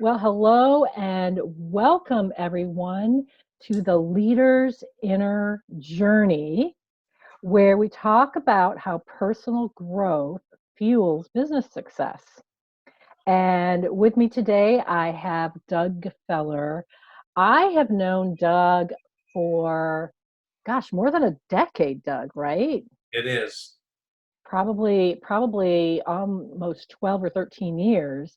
Well, hello and welcome everyone to the Leader's Inner Journey, where we talk about how personal growth fuels business success. And with me today, I have Doug Gfeller. I have known Doug for, gosh, more than a decade, Doug, right? It is. Probably almost 12 or 13 years.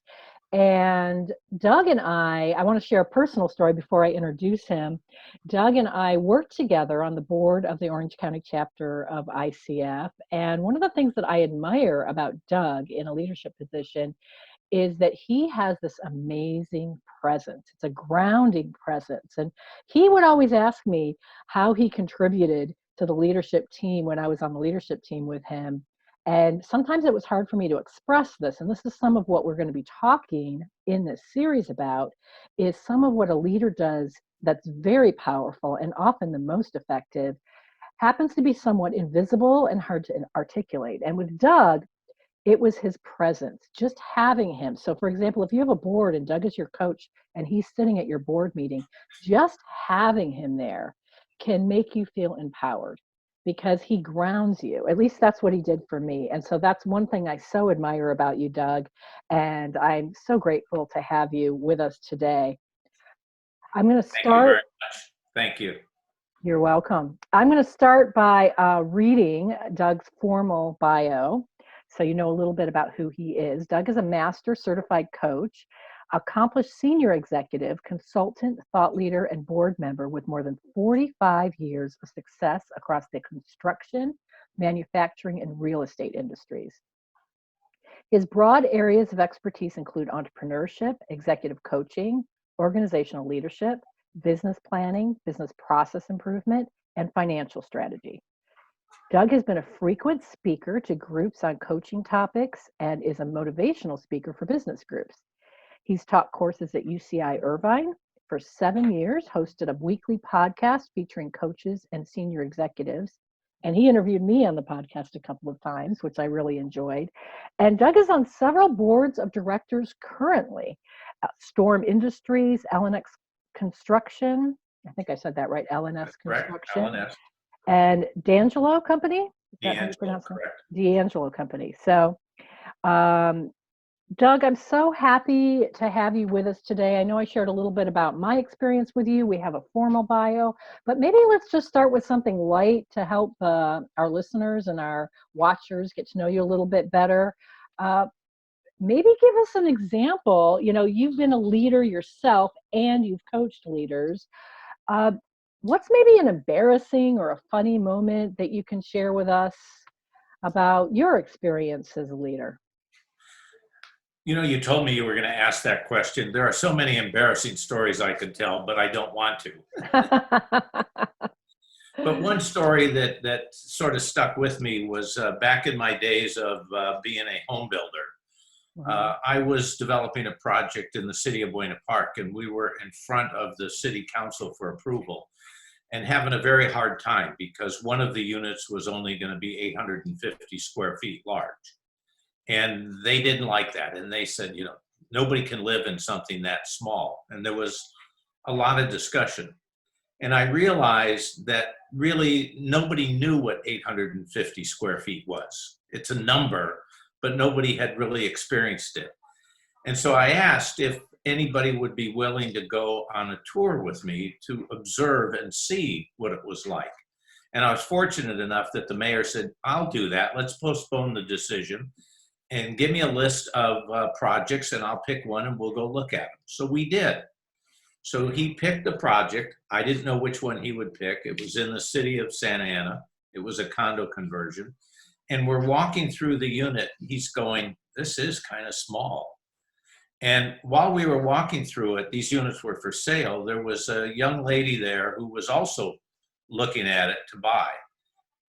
And Doug and I want to share a personal story before I introduce him. Doug and I worked together on the board of the Orange County chapter of ICF. And one of the things that I admire about Doug in a leadership position is that he has this amazing presence. It's a grounding presence. And he would always ask me how he contributed to the leadership team when I was on the leadership team with him. And sometimes it was hard for me to express this. And this is some of what we're going to be talking in this series about, is some of what a leader does that's very powerful and often the most effective, happens to be somewhat invisible and hard to articulate. And with Doug, it was his presence, just having him. So, for example, if you have a board and Doug is your coach and he's sitting at your board meeting, just having him there can make you feel empowered because he grounds you. At least that's what he did for me. And so that's one thing I so admire about you, Doug. And I'm so grateful to have you with us today. I'm going to Thank you very start. much. Thank you. You're welcome. I'm going to start by reading Doug's formal bio, so you know a little bit about who he is. Doug is a master certified coach, accomplished senior executive, consultant, thought leader, and board member with more than 45 years of success across the construction, manufacturing, and real estate industries. His broad areas of expertise include entrepreneurship, executive coaching, organizational leadership, business planning, business process improvement, and financial strategy. Doug has been a frequent speaker to groups on coaching topics and is a motivational speaker for business groups. He's taught courses at UCI Irvine for 7 years, hosted a weekly podcast featuring coaches and senior executives, and he interviewed me on the podcast a couple of times, which I really enjoyed. And Doug is on several boards of directors currently. Storm Industries, LNX Construction, I think I said that right, LNS Construction. LNS. And D'Angelo Company? Is that how you D'Angelo, pronounce it? correct. D'Angelo Company. So, Doug, I'm so happy to have you with us today. I know I shared a little bit about my experience with you. We have a formal bio, but maybe let's just start with something light to help our listeners and our watchers get to know you a little bit better. Maybe give us an example. You know, you've been a leader yourself and you've coached leaders. What's maybe an embarrassing or a funny moment that you can share with us about your experience as a leader? You know, you told me you were going to ask that question. There are so many embarrassing stories I could tell, but I don't want to. But one story that sort of stuck with me was back in my days of being a home builder. I was developing a project in the city of Buena Park, and we were in front of the city council for approval and having a very hard time because one of the units was only going to be 850 square feet large. And they didn't like that. And they said, you know, nobody can live in something that small. And there was a lot of discussion. And I realized that really nobody knew what 850 square feet was. It's a number, but nobody had really experienced it. And so I asked if anybody would be willing to go on a tour with me to observe and see what it was like. And I was fortunate enough that the mayor said, I'll do that. Let's postpone the decision and give me a list of projects and I'll pick one and we'll go look at them. So we did. So he picked a project. I didn't know which one he would pick. It was in the city of Santa Ana. It was a condo conversion. And we're walking through the unit. He's going, this is kind of small. And while we were walking through it, these units were for sale. There was a young lady there who was also looking at it to buy.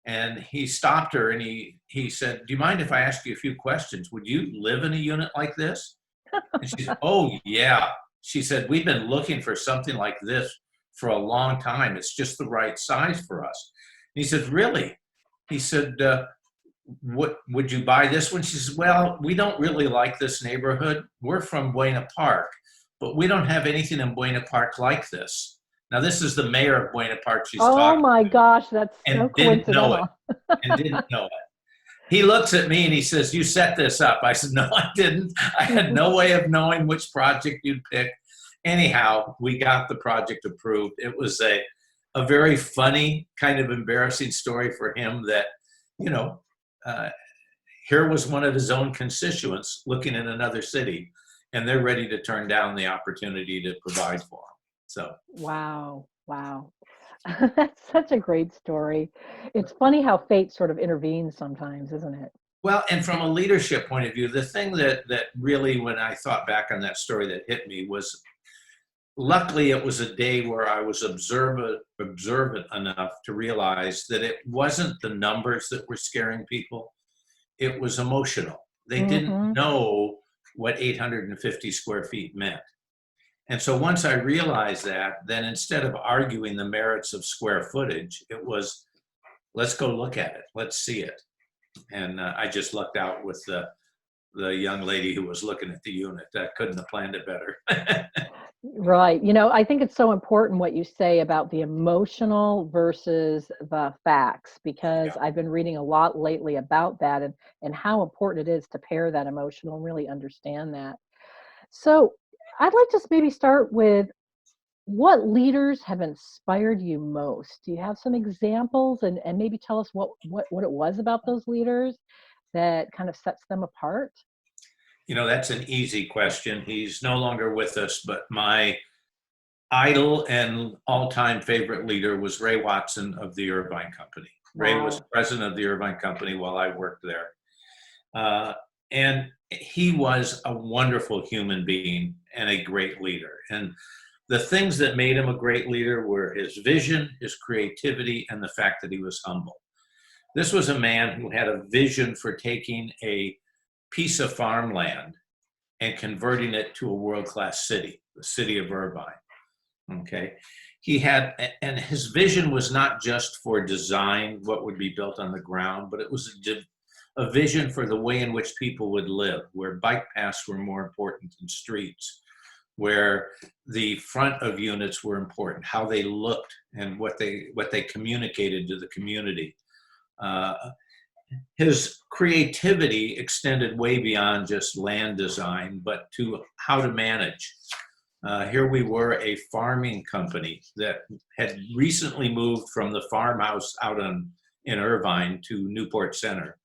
And he stopped her and he said, do you mind if I ask you a few questions? Would you live in a unit like this? And she said, oh, yeah. She said, we've been looking for something like this for a long time. It's just the right size for us. And he said, really? He said, what would you buy this one? She says, well, we don't really like this neighborhood. We're from Buena Park. but we don't have anything in Buena Park like this. Now, this is the mayor of Buena Park she's Oh talking my to, gosh, that's so and didn't know it, coincidental. and didn't know it. He looks at me and he says, "You set this up." I said, "No, I didn't. I had no way of knowing which project you'd pick." Anyhow, we got the project approved. It was a very funny, kind of embarrassing story for him that, you know, uh, here was one of his own constituents looking in another city, and they're ready to turn down the opportunity to provide for him. So, Wow, wow. That's such a great story. It's funny how fate sort of intervenes sometimes, isn't it? well, and from a leadership point of view, the thing that really, when I thought back on that story, that hit me was, luckily it was a day where I was observant enough to realize that it wasn't the numbers that were scaring people. It was emotional. They didn't Hmm. know what 850 square feet meant. And so once I realized that, then instead of arguing the merits of square footage, it was, let's go look at it, let's see it. And I just lucked out with the young lady who was looking at the unit. That couldn't have planned it better. Right. I think it's so important what you say about the emotional versus the facts, because Yeah. I've been reading a lot lately about that and how important it is to pair that emotional and really understand that. So I'd like to maybe start with what leaders have inspired you most? Do you have some examples and maybe tell us what it was about those leaders that kind of sets them apart? That's an easy question. He's no longer with us, but my idol and all-time favorite leader was Ray Watson of the Irvine Company. Ray was Wow. president of the Irvine Company while I worked there. Uh, and he was a wonderful human being and a great leader. And the things that made him a great leader were his vision, his creativity, and the fact that he was humble. This was a man who had a vision for taking a piece of farmland and converting it to a world-class city, the city of Irvine. Okay. And his vision was not just for design, what would be built on the ground, but it was a vision for the way in which people would live, where bike paths were more important than streets, where the front of units were important, how they looked and what they communicated to the community. Uh, his creativity extended way beyond just land design, but to how to manage. Here we were, a farming company that had recently moved from the farmhouse out in Irvine to Newport Center,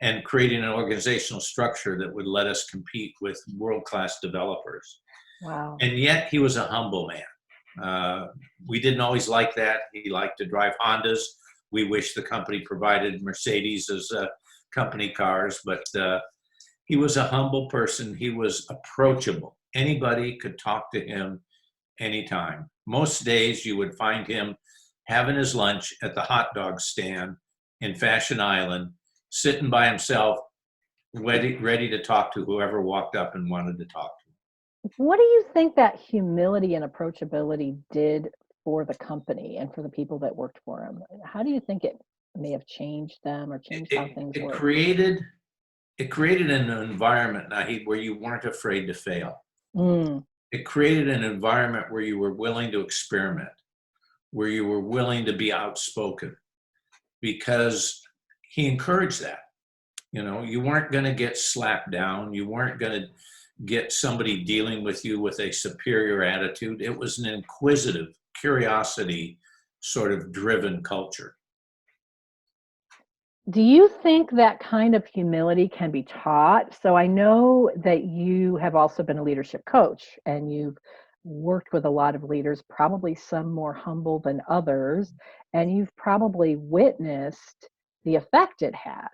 and creating an organizational structure that would let us compete with world-class developers. Wow. And yet he was a humble man. We didn't always like that. He liked to drive Hondas. We wish the company provided Mercedes as company cars, but he was a humble person. He was approachable. Anybody could talk to him anytime. Most days you would find him having his lunch at the hot dog stand in Fashion Island, sitting by himself, ready to talk to whoever walked up and wanted to talk to him. What do you think that humility and approachability did for the company and for the people that worked for him? How do you think it may have changed them or It, changed how it, things it work? created it created an environment, Nahid, where you weren't afraid to fail. Mm. It created an environment where you were willing to experiment, where you were willing to be outspoken, because he encouraged that. You weren't going to get slapped down. You weren't going to get somebody dealing with you with a superior attitude. It was an inquisitive, curiosity sort of driven culture. Do you think that kind of humility can be taught? So I know that you have also been a leadership coach and you've worked with a lot of leaders, probably some more humble than others, and you've probably witnessed the effect it had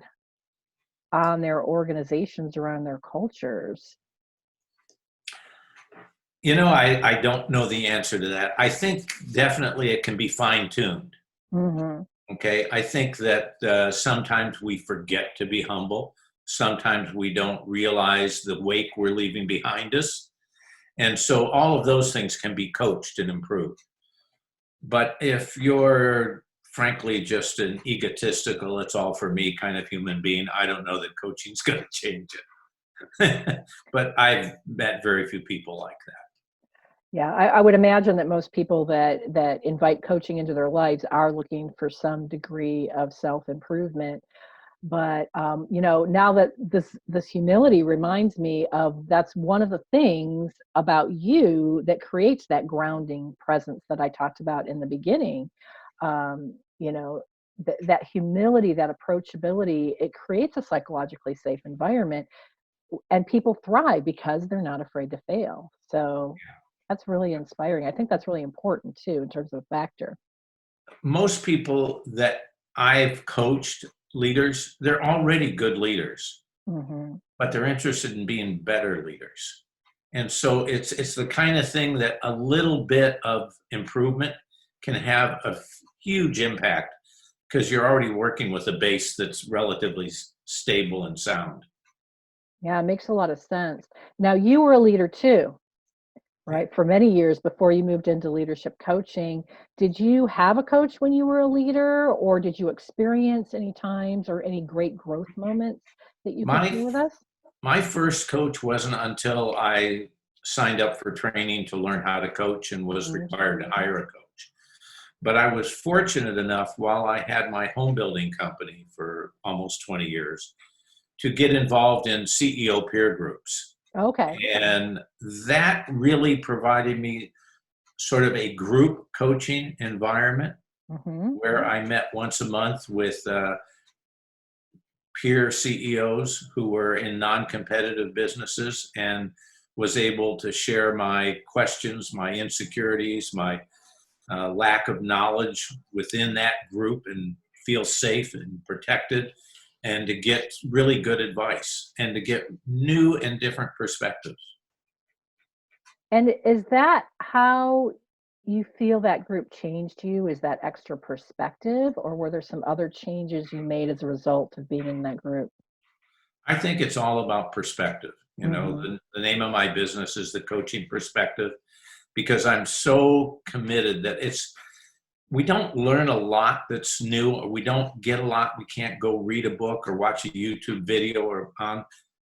on their organizations around their cultures. I don't know the answer to that. I think definitely it can be fine tuned. Hmm. Okay. I think that sometimes we forget to be humble. Sometimes we don't realize the wake we're leaving behind us. And so all of those things can be coached and improved. But if you're frankly just an egotistical, it's all for me kind of human being, I don't know that coaching's going to change it. But I've met very few people like that. Yeah, I would imagine that most people that invite coaching into their lives are looking for some degree of self-improvement. But now that this humility reminds me of that's one of the things about you that creates that grounding presence that I talked about in the beginning. Um, you know, that humility, that approachability, it creates a psychologically safe environment, and people thrive because they're not afraid to fail. So that's really inspiring. I think that's really important too in terms of a factor. Most people that I've coached, leaders, they're already good leaders, Hmm. but they're interested in being better leaders. And so it's the kind of thing that a little bit of improvement can have a huge impact because you're already working with a base that's relatively stable and sound. Yeah, it makes a lot of sense. Now, you were a leader too, right? For many years before you moved into leadership coaching. Did you have a coach when you were a leader, or did you experience any times or any great growth moments that you could My share with us? my first coach wasn't until I signed up for training to learn how to coach and was required to Mhm. hire a coach. But I was fortunate enough while I had my home building company for almost 20 years to get involved in CEO peer groups. Okay. And that really provided me sort of a group coaching environment Hmm. where I met once a month with peer CEOs who were in non-competitive businesses and was able to share my questions, my insecurities, my lack of knowledge within that group and feel safe and protected and to get really good advice and to get new and different perspectives. And is that how you feel that group changed you? Is that extra perspective, or were there some other changes you made as a result of being in that group? I think it's all about perspective. You know, Hmm. the name of my business is the coaching perspective because I'm so committed that we don't learn a lot that's new or we don't get a lot. We can't go read a book or watch a YouTube video or on,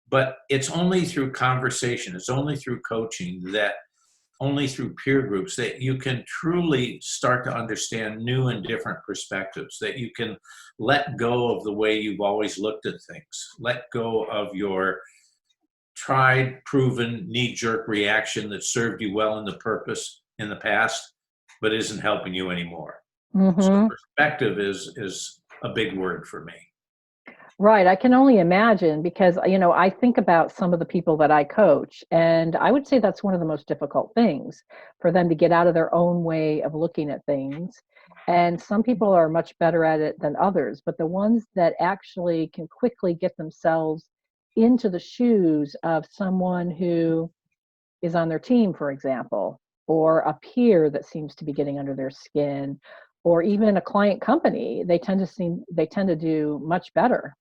but it's only through conversation. It's only through coaching that only through peer groups that you can truly start to understand new and different perspectives, that you can let go of the way you've always looked at things, let go of your tried, proven, knee-jerk reaction that served you well in the purpose in the past, but isn't helping you anymore. So Hmm. perspective is a big word for me. Right, I can only imagine because, I think about some of the people that I coach, and I would say that's one of the most difficult things for them to get out of their own way of looking at things. And some people are much better at it than others, but the ones that actually can quickly get themselves into the shoes of someone who is on their team, for example, or a peer that seems to be getting under their skin, or even a client company, they tend to do much better.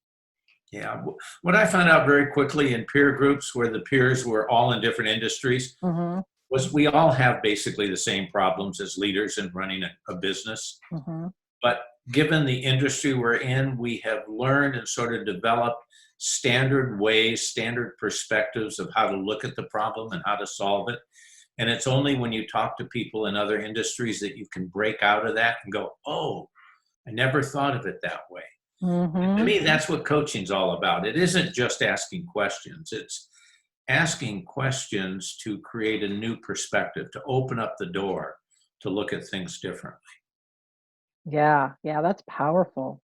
Yeah. What I found out very quickly in peer groups where the peers were all in different industries Mhm. was we all have basically the same problems as leaders in running a business. Mhm. But given the industry we're in, we have learned and sort of developed standard ways, standard perspectives of how to look at the problem and how to solve it. And it's only when you talk to people in other industries that you can break out of that and go, oh, I never thought of it that way. And to Mhm. me, that's what coaching's all about. It isn't just asking questions. It's asking questions to create a new perspective, to open up the door, to look at things differently. Yeah, yeah, that's powerful.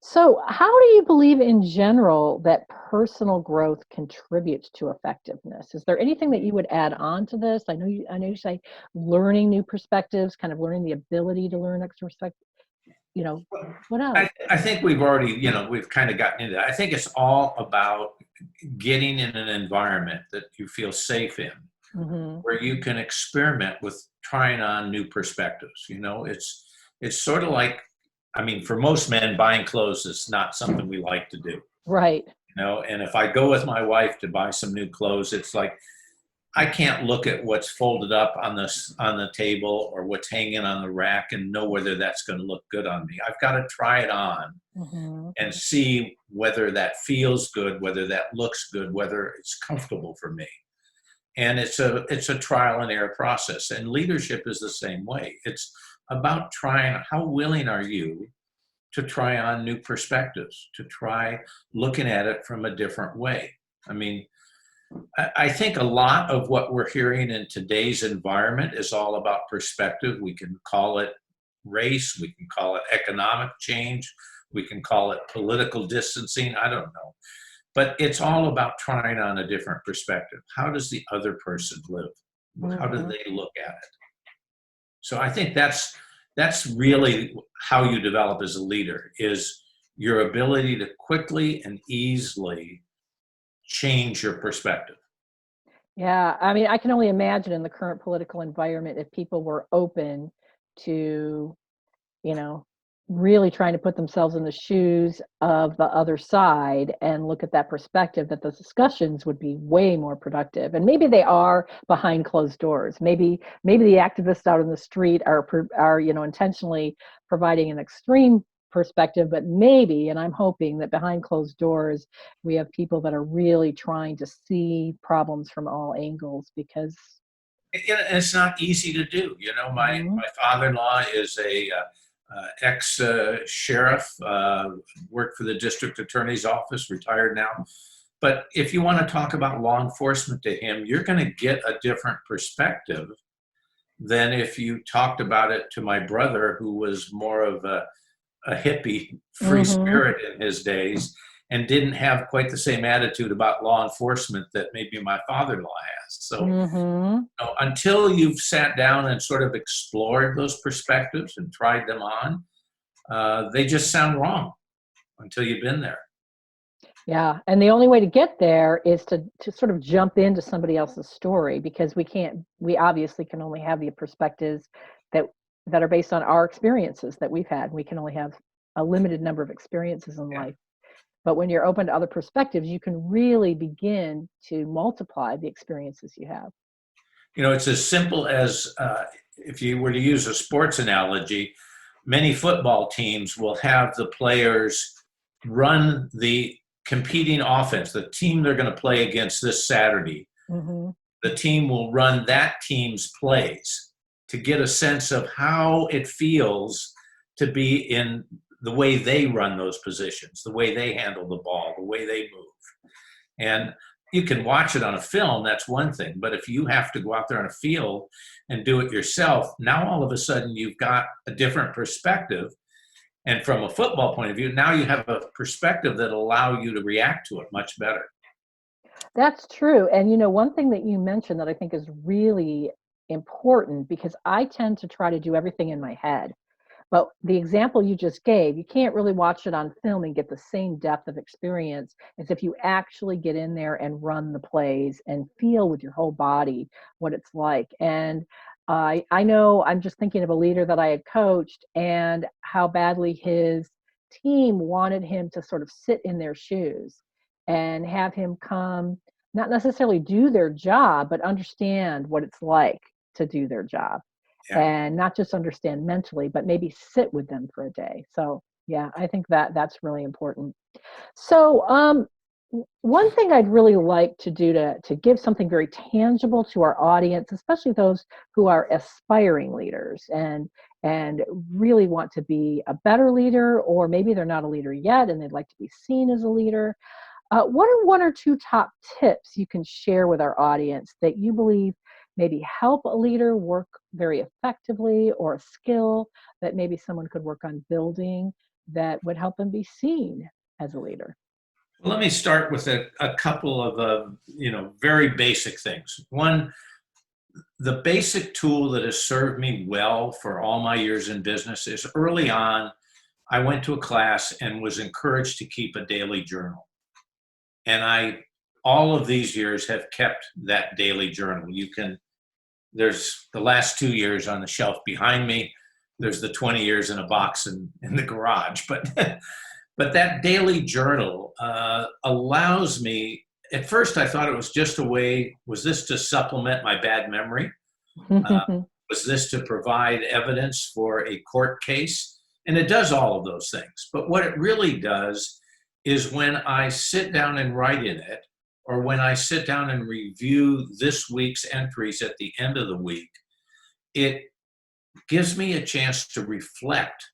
So, how do you believe in general that personal growth contributes to effectiveness? Is there anything that you would add on to this? I know you say learning new perspectives, kind of learning the ability to learn extra perspective, you know, what else? I think we've already, we've kind of gotten into that. I think it's all about getting in an environment that you feel safe in, Mhm. where you can experiment with trying on new perspectives. It's sort of like, I mean, for most men, buying clothes is not something we like to do. Right. And if I go with my wife to buy some new clothes, it's like I can't look at what's folded up on the table or what's hanging on the rack and know whether that's going to look good on me. I've got to try it on Mhm. and see whether that feels good, whether that looks good, whether it's comfortable for me. And it's a trial and error process. And leadership is the same way. It's about trying, how willing are you to try on new perspectives, to try looking at it from a different way? I mean, I think a lot of what we're hearing in today's environment is all about perspective. We can call it race, we can call it economic change, we can call it political distancing, I don't know. But it's all about trying on a different perspective. How does the other person live? How do Mhm. they look at it? So I think that's really how you develop as a leader, is your ability to quickly and easily change your perspective. Yeah, I mean, I can only imagine in the current political environment if people were open to, you know, really trying to put themselves in the shoes of the other side and look at that perspective, that the discussions would be way more productive. And maybe they are behind closed doors. Maybe the activists out in the street are intentionally providing an extreme perspective, but maybe, and I'm hoping that behind closed doors we have people that are really trying to see problems from all angles because It's not easy to do. You know, Mhm. my father-in-law is a ex sheriff, worked for the district attorney's office, retired now. But if you want to talk about law enforcement to him, you're going to get a different perspective than if you talked about it to my brother, who was more of a hippie, free Mhm. spirit in his days, and didn't have quite the same attitude about law enforcement that maybe my father-in-law has. So Mhm. until you've sat down and sort of explored those perspectives and tried them on, they just sound wrong until you've been there. Yeah, and the only way to get there is to sort of jump into somebody else's story because we obviously can only have the perspectives that that are based on our experiences that we've had. We can only have a limited number of experiences in Yeah. life. But when you're open to other perspectives, you can really begin to multiply the experiences you have. You know, it's as simple as if you were to use a sports analogy, many football teams will have the players run the competing offense, the team they're going to play against this Saturday. Mhm. The team will run that team's plays to get a sense of how it feels to be in the way they run those positions, the way they handle the ball, the way they move. And you can watch it on a film, that's one thing. But if you have to go out there on a field and do it yourself, now all of a sudden you've got a different perspective. And from a football point of view, now you have a perspective that allow you to react to it much better. That's true. And one thing that you mentioned that I think is really important because I tend to try to do everything in my head. But the example you just gave, you can't really watch it on film and get the same depth of experience as if you actually get in there and run the plays and feel with your whole body what it's like. And I know I'm just thinking of a leader that I had coached and how badly his team wanted him to sort of sit in their shoes and have him come, not necessarily do their job, but understand what it's like to do their job Yeah. and not just understand mentally, but maybe sit with them for a day. So, yeah, I think that that's really important. So, one thing I'd really like to do to give something very tangible to our audience, especially those who are aspiring leaders and really want to be a better leader, or maybe they're not a leader yet and they'd like to be seen as a leader. What are one or two top tips you can share with our audience that you believe maybe help a leader work very effectively, or a skill that maybe someone could work on building that would help them be seen as a leader? Well, let me start with a couple of very basic things. One, the basic tool that has served me well for all my years in business is early on, I went to a class and was encouraged to keep a daily journal. And all of these years, have kept that daily journal. There's the last 2 years on the shelf behind me. There's the 20 years in a box in the garage. But, but that daily journal allows me, at first I thought it was just a way, was this to supplement my bad memory? Uh, was this to provide evidence for a court case? And it does all of those things. But what it really does is when I sit down and write in it, or when I sit down and review this week's entries at the end of the week, it gives me a chance to reflect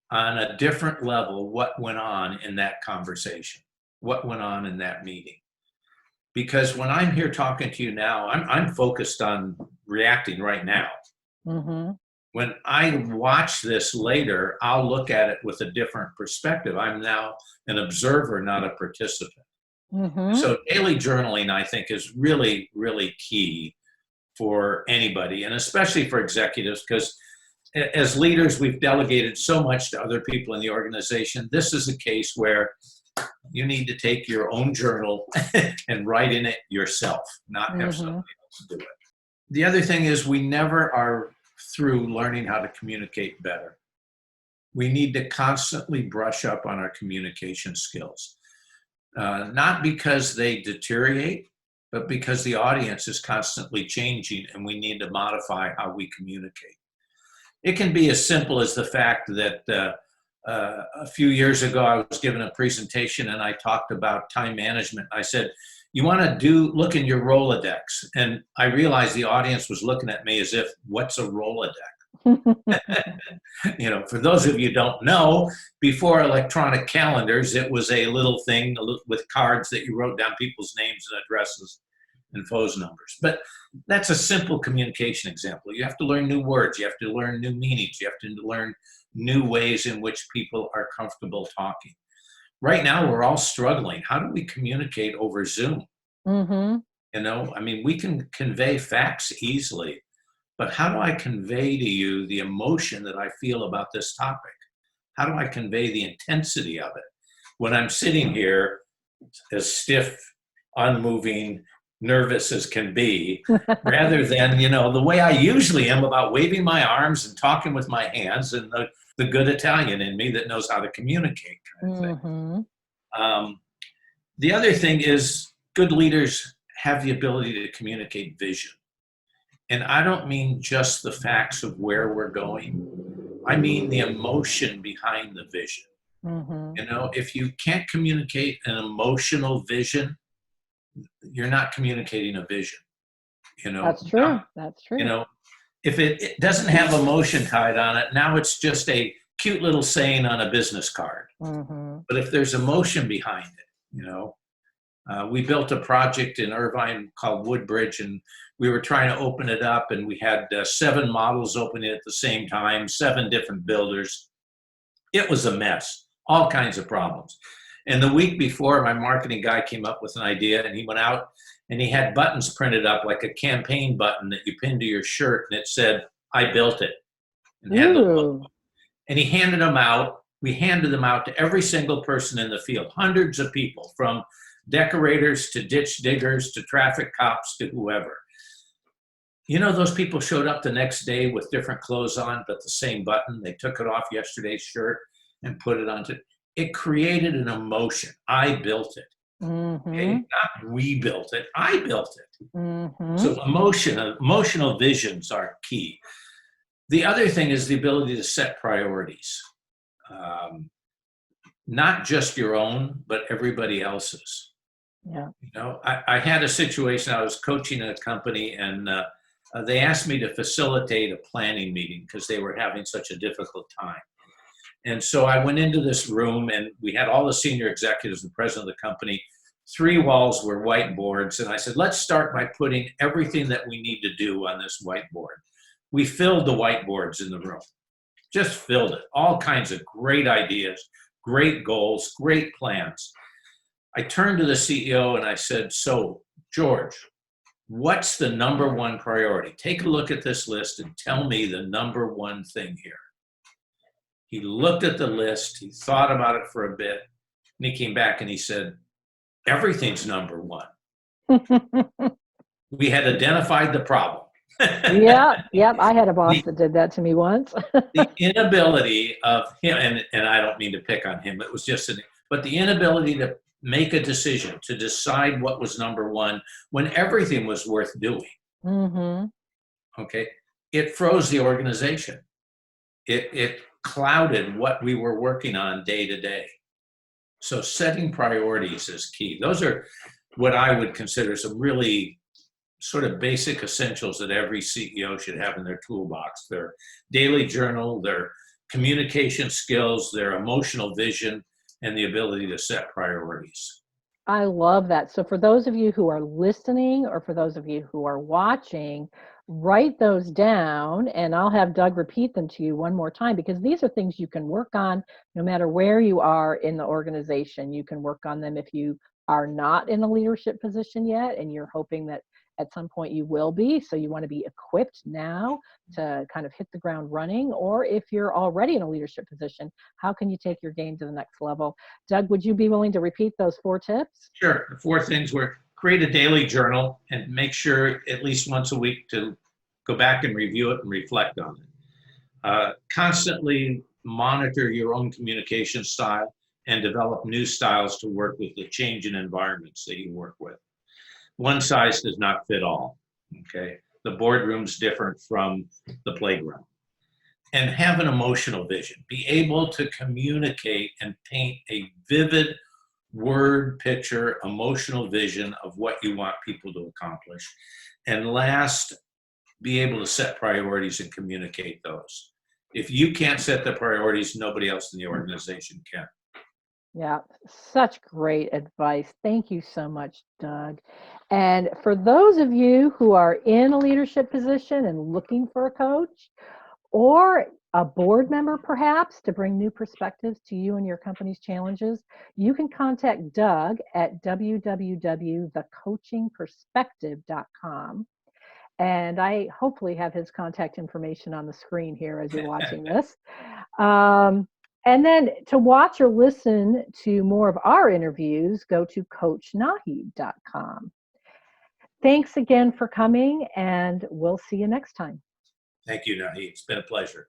on a different level what went on in that conversation, what went on in that meeting. Because when I'm here talking to you now, I'm focused on reacting right now. Mm-hmm. When I watch this later, I'll look at it with a different perspective. I'm now an observer, not a participant. Mm-hmm. So daily journaling, I think, is really, really key for anybody, and especially for executives, because as leaders, we've delegated so much to other people in the organization. This is a case where you need to take your own journal and write in it yourself, not have somebody else do it. The other thing is we never are through learning how to communicate better. We need to constantly brush up on our communication skills, not because they deteriorate, but because the audience is constantly changing and we need to modify how we communicate. It can be as simple as the fact that a few years ago, I was given a presentation and I talked about time management. I said, you want to look in your Rolodex. And I realized the audience was looking at me as if, what's a Rolodex? For those of you who don't know, before electronic calendars, it was a little thing with cards that you wrote down people's names and addresses and phone numbers. But that's a simple communication example. You have to learn new words. You have to learn new meanings. You have to learn new ways in which people are comfortable talking. Right now, we're all struggling. How do we communicate over Zoom? Mm-hmm. We can convey facts easily, but how do I convey to you the emotion that I feel about this topic? How do I convey the intensity of it when I'm sitting here as stiff, unmoving, nervous as can be, rather than, the way I usually am about waving my arms and talking with my hands and the good Italian in me that knows how to communicate kind of thing. The other thing is good leaders have the ability to communicate vision. And I don't mean just the facts of where we're going. I mean the emotion behind the vision. If you can't communicate an emotional vision, you're not communicating a vision. That's true. That's true. If it doesn't have emotion tied on it, now it's just a cute little saying on a business card. But if there's emotion behind it, we built a project in Irvine called Woodbridge, and we were trying to open it up, and we had 7 models opening at the same time, 7 different builders. It was a mess, all kinds of problems. And the week before, my marketing guy came up with an idea, and he went out and he had buttons printed up like a campaign button that you pinned to your shirt, and it said, I built it. And had the logo. And he handed them out. We handed them out to every single person in the field, hundreds of people, from decorators to ditch diggers to traffic cops to whoever. Those people showed up the next day with different clothes on, but the same button. They took it off yesterday's shirt and put it onto. It created an emotion. I built it. Okay? Not we built it. I built it. So emotional visions are key. The other thing is the ability to set priorities. Not just your own, but everybody else's. Yeah. I had a situation, I was coaching a company, and they asked me to facilitate a planning meeting because they were having such a difficult time. And so I went into this room, and we had all the senior executives, the president of the company. 3 walls were whiteboards, and I said, let's start by putting everything that we need to do on this whiteboard. We filled the whiteboards in the room, just filled it. All kinds of great ideas, great goals, great plans. I turned to the CEO and I said, so George, what's the number one priority? Take a look at this list and tell me the number one thing here. He looked at the list, he thought about it for a bit, and he came back and he said, everything's number one. We had identified the problem. Yep. I had a boss that did that to me once. The inability of him, and I don't mean to pick on him, it was just, but the inability to make a decision, to decide what was number one when everything was worth doing. Okay. It froze the organization. It clouded what we were working on day to day. So setting priorities is key. Those are what I would consider some really sort of basic essentials that every CEO should have in their toolbox: their daily journal, their communication skills, their emotional vision, and the ability to set priorities. I love that. So for those of you who are listening or for those of you who are watching, write those down and I'll have Doug repeat them to you one more time, because these are things you can work on no matter where you are in the organization. You can work on them if you are not in a leadership position yet and you're hoping that at some point you will be. So you want to be equipped now to kind of hit the ground running. Or if you're already in a leadership position, how can you take your game to the next level? Doug, would you be willing to repeat those 4 tips? Sure. The 4 things were: create a daily journal and make sure at least once a week to go back and review it and reflect on it. Constantly monitor your own communication style and develop new styles to work with the changing environments that you work with. One size does not fit all. Okay. The boardroom's different from the playground. And have an emotional vision. Be able to communicate and paint a vivid word picture, emotional vision of what you want people to accomplish. And last, be able to set priorities and communicate those. If you can't set the priorities, nobody else in the organization can. Yeah, such great advice. Thank you so much, Doug. And for those of you who are in a leadership position and looking for a coach, or a board member perhaps to bring new perspectives to you and your company's challenges, you can contact Doug at www.thecoachingperspective.com. And I hopefully have his contact information on the screen here as you're watching this. And then to watch or listen to more of our interviews, go to coachnahid.com. Thanks again for coming, and we'll see you next time. Thank you, Nahid. It's been a pleasure.